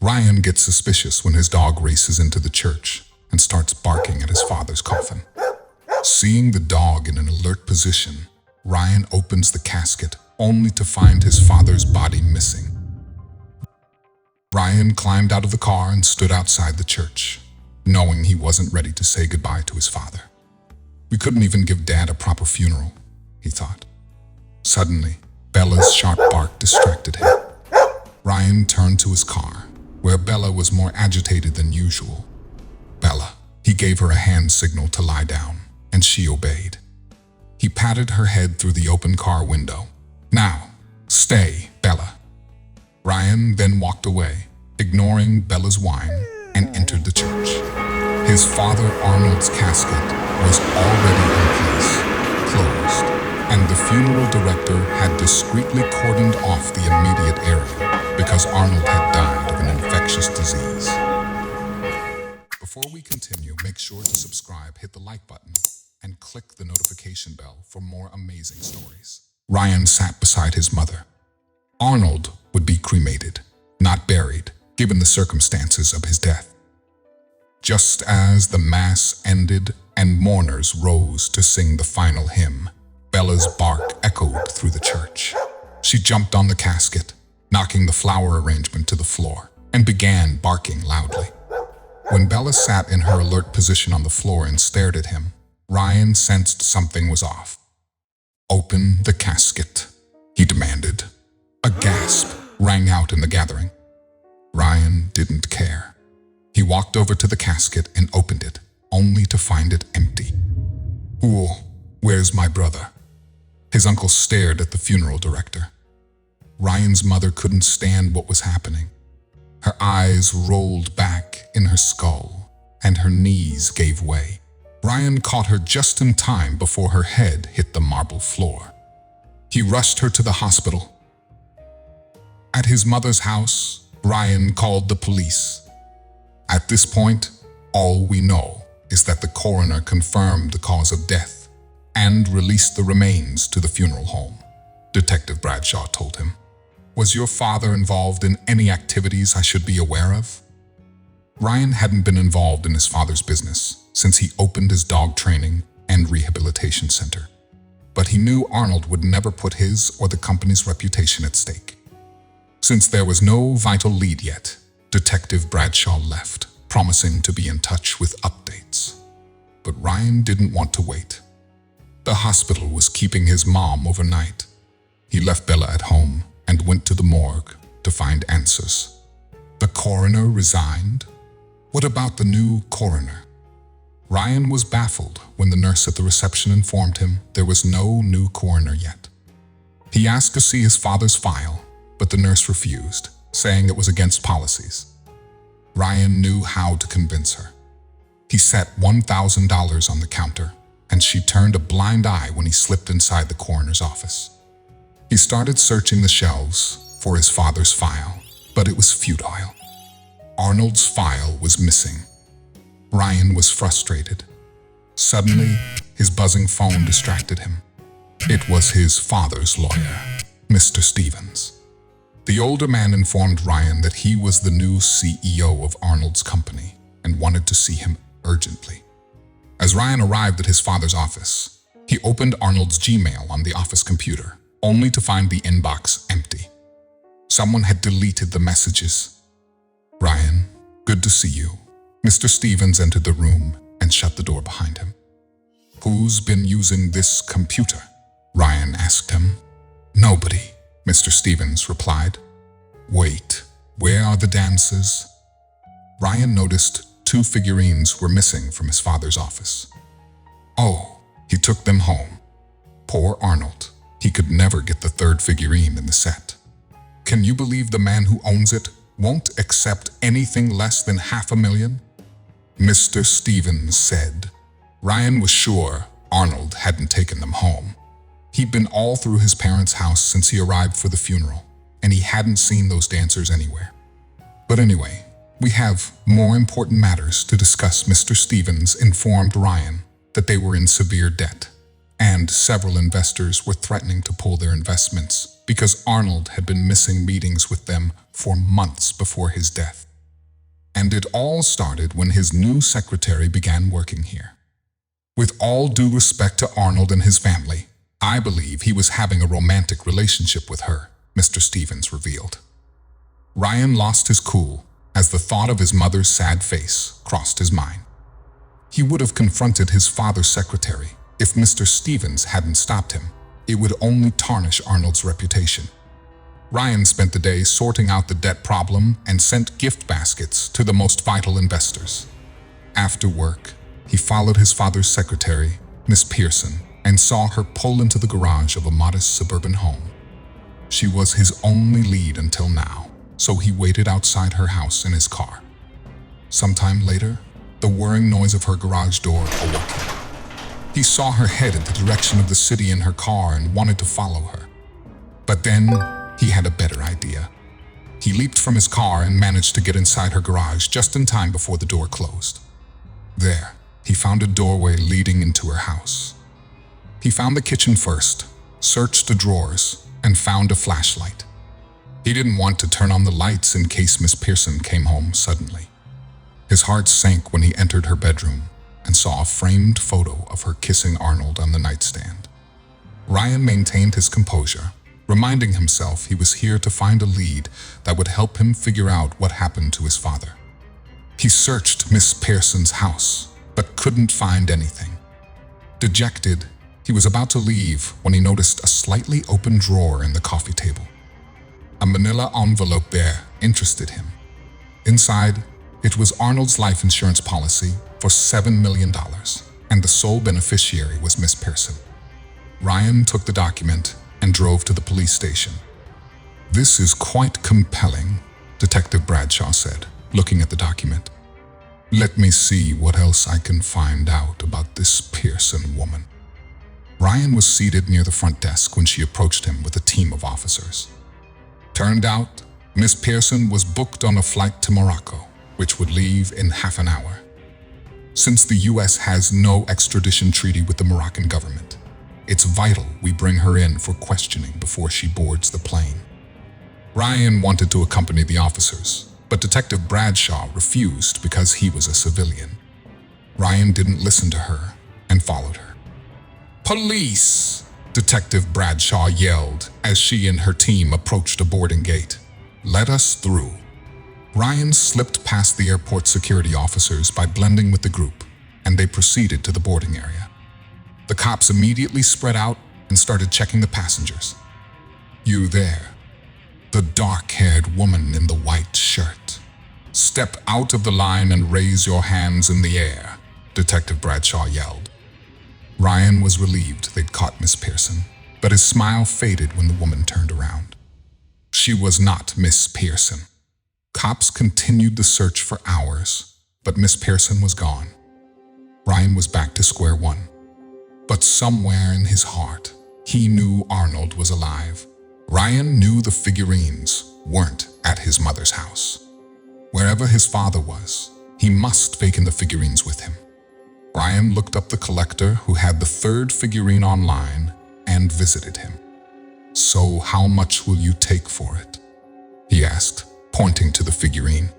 Ryan gets suspicious when his dog races into the church and starts barking at his father's coffin. Seeing the dog in an alert position, Ryan opens the casket only to find his father's body missing. Ryan climbed out of the car and stood outside the church, knowing he wasn't ready to say goodbye to his father. We couldn't even give Dad a proper funeral, he thought. Suddenly, Bella's sharp bark distracted him. Ryan turned to his car, where Bella was more agitated than usual. Bella, he gave her a hand signal to lie down, and she obeyed. He patted her head through the open car window. "Now, stay, Bella." Ryan then walked away, ignoring Bella's whine, and entered the church. His father Arnold's casket was already in place, closed, and the funeral director had discreetly cordoned off the immediate area because Arnold had died of an infectious disease. Before we continue, make sure to subscribe, hit the like button, and click the notification bell for more amazing stories. Ryan sat beside his mother. Arnold would be cremated, not buried, given the circumstances of his death. Just as the mass ended and mourners rose to sing the final hymn, Bella's bark echoed through the church. She jumped on the casket, knocking the flower arrangement to the floor, and began barking loudly. When Bella sat in her alert position on the floor and stared at him, Ryan sensed something was off. "Open the casket," he demanded. A gasp rang out in the gathering. Ryan didn't care. He walked over to the casket and opened it, only to find it empty. "Ooh, where's my brother?" His uncle stared at the funeral director. Ryan's mother couldn't stand what was happening. Her eyes rolled back in her skull, and her knees gave way. Ryan caught her just in time before her head hit the marble floor. He rushed her to the hospital. At his mother's house, Ryan called the police. At this point, all we know is that the coroner confirmed the cause of death and released the remains to the funeral home. Detective Bradshaw told him, "Was your father involved in any activities I should be aware of?" Ryan hadn't been involved in his father's business since he opened his dog training and rehabilitation center. But he knew Arnold would never put his or the company's reputation at stake. Since there was no vital lead yet, Detective Bradshaw left, promising to be in touch with updates. But Ryan didn't want to wait. The hospital was keeping his mom overnight. He left Bella at home and went to the morgue to find answers. The coroner resigned? What about the new coroner? Ryan was baffled when the nurse at the reception informed him there was no new coroner yet. He asked to see his father's file, but the nurse refused, saying it was against policies. Ryan knew how to convince her. He set $1,000 on the counter, and she turned a blind eye when he slipped inside the coroner's office. He started searching the shelves for his father's file, but it was futile. Arnold's file was missing. Ryan was frustrated. Suddenly, his buzzing phone distracted him. It was his father's lawyer, Mr. Stevens. The older man informed Ryan that he was the new CEO of Arnold's company and wanted to see him urgently. As Ryan arrived at his father's office, he opened Arnold's Gmail on the office computer, only to find the inbox empty. Someone had deleted the messages. "Ryan, good to see you." Mr. Stevens entered the room and shut the door behind him. "Who's been using this computer?" Ryan asked him. "Nobody," Mr. Stevens replied. "Wait, where are the dancers?" Ryan noticed 2 figurines were missing from his father's office. Oh, he took them home. Poor Arnold. He could never get the 3rd figurine in the set. Can you believe the man who owns it won't accept anything less than $500,000? Mr. Stevens said. Ryan was sure Arnold hadn't taken them home. He'd been all through his parents' house since he arrived for the funeral, and he hadn't seen those dancers anywhere. But anyway, we have more important matters to discuss. Mr. Stevens informed Ryan that they were in severe debt, and several investors were threatening to pull their investments because Arnold had been missing meetings with them for months before his death. And it all started when his new secretary began working here. With all due respect to Arnold and his family, I believe he was having a romantic relationship with her, Mr. Stevens revealed. Ryan lost his cool as the thought of his mother's sad face crossed his mind. He would have confronted his father's secretary if Mr. Stevens hadn't stopped him. It would only tarnish Arnold's reputation. Ryan spent the day sorting out the debt problem and sent gift baskets to the most vital investors. After work, he followed his father's secretary, Miss Pearson, and saw her pull into the garage of a modest suburban home. She was his only lead until now, so he waited outside her house in his car. Sometime later, the whirring noise of her garage door awoke him. He saw her head in the direction of the city in her car and wanted to follow her. But then, he had a better idea. He leaped from his car and managed to get inside her garage just in time before the door closed. There, he found a doorway leading into her house. He found the kitchen first, searched the drawers, and found a flashlight. He didn't want to turn on the lights in case Miss Pearson came home suddenly. His heart sank when he entered her bedroom and saw a framed photo of her kissing Arnold on the nightstand. Ryan maintained his composure, reminding himself he was here to find a lead that would help him figure out what happened to his father. He searched Miss Pearson's house, but couldn't find anything. Dejected, he was about to leave when he noticed a slightly open drawer in the coffee table. A manila envelope there interested him. Inside, it was Arnold's life insurance policy for $7 million, and the sole beneficiary was Miss Pearson. Ryan took the document and drove to the police station. "This is quite compelling," Detective Bradshaw said, looking at the document. "Let me see what else I can find out about this Pearson woman." Ryan was seated near the front desk when she approached him with a team of officers. Turned out, Miss Pearson was booked on a flight to Morocco, which would leave in half an hour. Since the U.S. has no extradition treaty with the Moroccan government, it's vital we bring her in for questioning before she boards the plane. Ryan wanted to accompany the officers, but Detective Bradshaw refused because he was a civilian. Ryan didn't listen to her and followed her. "Police!" Detective Bradshaw yelled as she and her team approached a boarding gate. "Let us through." Ryan slipped past the airport security officers by blending with the group, and they proceeded to the boarding area. The cops immediately spread out and started checking the passengers. "You there, the dark-haired woman in the white shirt. Step out of the line and raise your hands in the air," Detective Bradshaw yelled. Ryan was relieved they'd caught Miss Pearson, but his smile faded when the woman turned around. She was not Miss Pearson. Cops continued the search for hours, but Miss Pearson was gone. Ryan was back to square one. But somewhere in his heart, he knew Arnold was alive. Ryan knew the figurines weren't at his mother's house. Wherever his father was, he must take in the figurines with him. Ryan looked up the collector who had the third figurine online and visited him. "So how much will you take for it?" he asked, pointing to the figurine.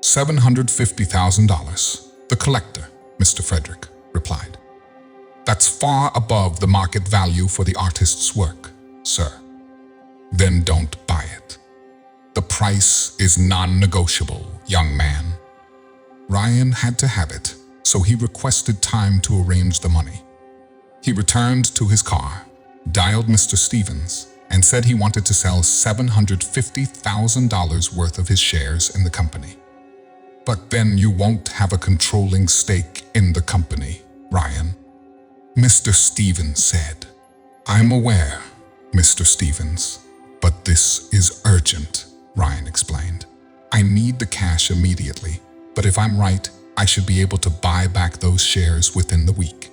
$750,000, the collector, Mr. Frederick, replied. "That's far above the market value for the artist's work, sir." "Then don't buy it. The price is non-negotiable, young man." Ryan had to have it, so he requested time to arrange the money. He returned to his car, dialed Mr. Stevens, and said he wanted to sell $750,000 worth of his shares in the company. "But then you won't have a controlling stake in the company, Ryan," Mr. Stevens said. "I'm aware, Mr. Stevens, but this is urgent," Ryan explained. "I need the cash immediately, but if I'm right, I should be able to buy back those shares within the week."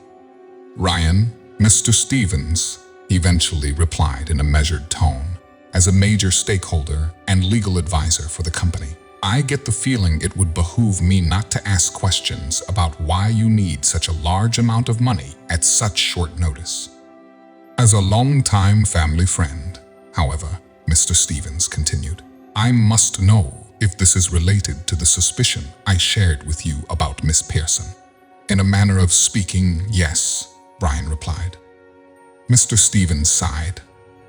"Ryan, Mr. Stevens," he eventually replied in a measured tone, "as a major stakeholder and legal advisor for the company, I get the feeling it would behoove me not to ask questions about why you need such a large amount of money at such short notice." "As a long-time family friend, however," Mr. Stevens continued, "I must know if this is related to the suspicion I shared with you about Miss Pearson. In a manner of speaking, yes, Ryan replied. Mr. Stevens sighed.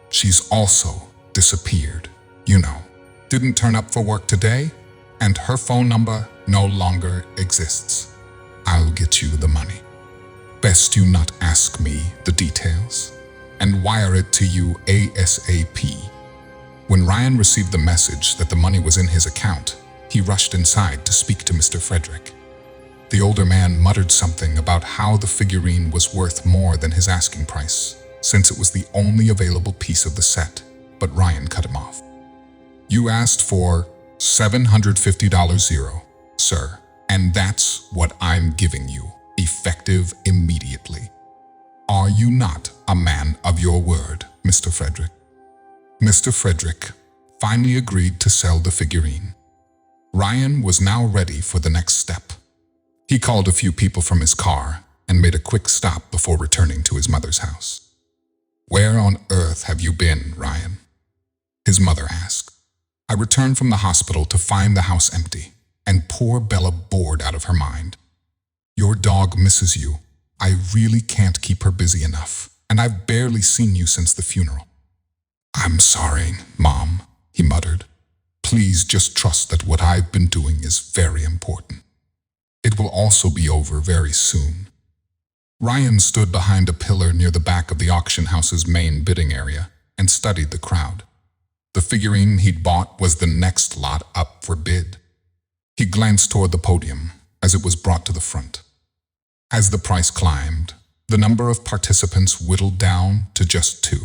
She's also disappeared, you know. Didn't turn up for work today, and her phone number no longer exists. I'll get you the money. Best you not ask me the details, and wire it to you ASAP. When Ryan received the message that the money was in his account, he rushed inside to speak to Mr. Frederick. The older man muttered something about how the figurine was worth more than his asking price, since it was the only available piece of the set, but Ryan cut him off. You asked for $750, sir, and that's what I'm giving you, effective immediately. Are you not a man of your word, Mr. Frederick? Mr. Frederick finally agreed to sell the figurine. Ryan was now ready for the next step. He called a few people from his car and made a quick stop before returning to his mother's house. Where on earth have you been, Ryan? His mother asked. I returned from the hospital to find the house empty, and poor Bella bored out of her mind. Your dog misses you. I really can't keep her busy enough, and I've barely seen you since the funeral. I'm sorry, Mom, he muttered. Please just trust that what I've been doing is very important. It will also be over very soon. Ryan stood behind a pillar near the back of the auction house's main bidding area and studied the crowd. The figurine he'd bought was the next lot up for bid. He glanced toward the podium as it was brought to the front. As the price climbed, the number of participants whittled down to just 2.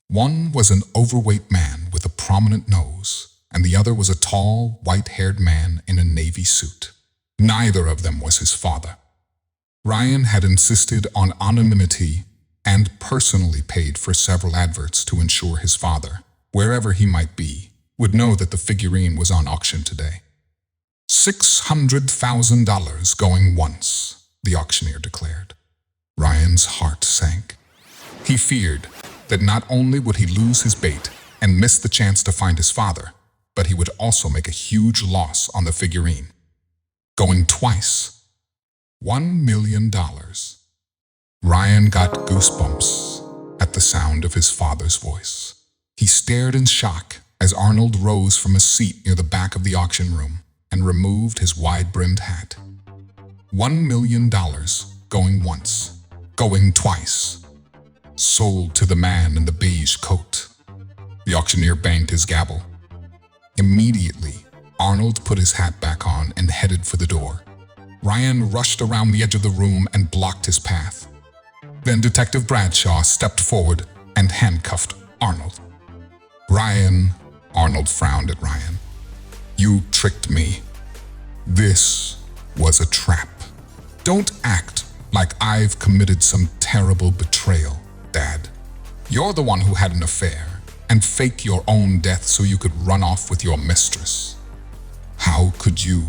One was an overweight man with a prominent nose, and the other was a tall, white-haired man in a navy suit. Neither of them was his father. Ryan had insisted on anonymity and personally paid for several adverts to ensure his father, wherever he might be, would know that the figurine was on auction today. $600,000 going once, the auctioneer declared. Ryan's heart sank. He feared that not only would he lose his bait and miss the chance to find his father, but he would also make a huge loss on the figurine. Going twice. $1 million. Ryan got goosebumps at the sound of his father's voice. He stared in shock as Arnold rose from a seat near the back of the auction room and removed his wide-brimmed hat. $1 million going once, going twice. Sold to the man in the beige coat. The auctioneer banged his gavel. Immediately, Arnold put his hat back on and headed for the door. Ryan rushed around the edge of the room and blocked his path. Then Detective Bradshaw stepped forward and handcuffed Arnold. Ryan, Arnold frowned at Ryan. You tricked me. This was a trap. Don't act like I've committed some terrible betrayal, Dad. You're the one who had an affair and faked your own death so you could run off with your mistress. How could you?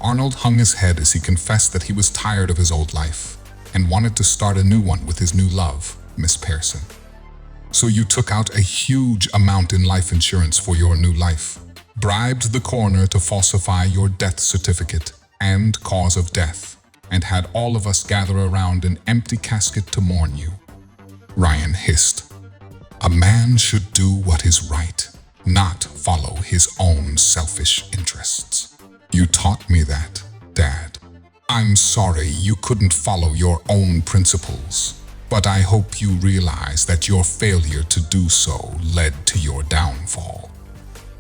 Arnold hung his head as he confessed that he was tired of his old life and wanted to start a new one with his new love, Miss Pearson. So you took out a huge amount in life insurance for your new life, bribed the coroner to falsify your death certificate and cause of death, and had all of us gather around an empty casket to mourn you. Ryan hissed. A man should do what is right, not follow his own selfish interests. You taught me that, Dad. I'm sorry you couldn't follow your own principles, but I hope you realize that your failure to do so led to your downfall.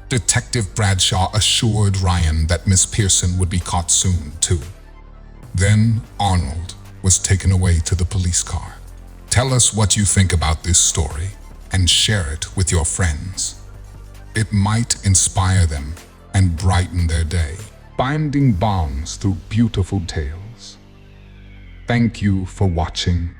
Detective Bradshaw assured Ryan that Miss Pearson would be caught soon, too. Then Arnold was taken away to the police car. Tell us what you think about this story and share it with your friends. It might inspire them and brighten their day, binding bonds through beautiful tales. Thank you for watching.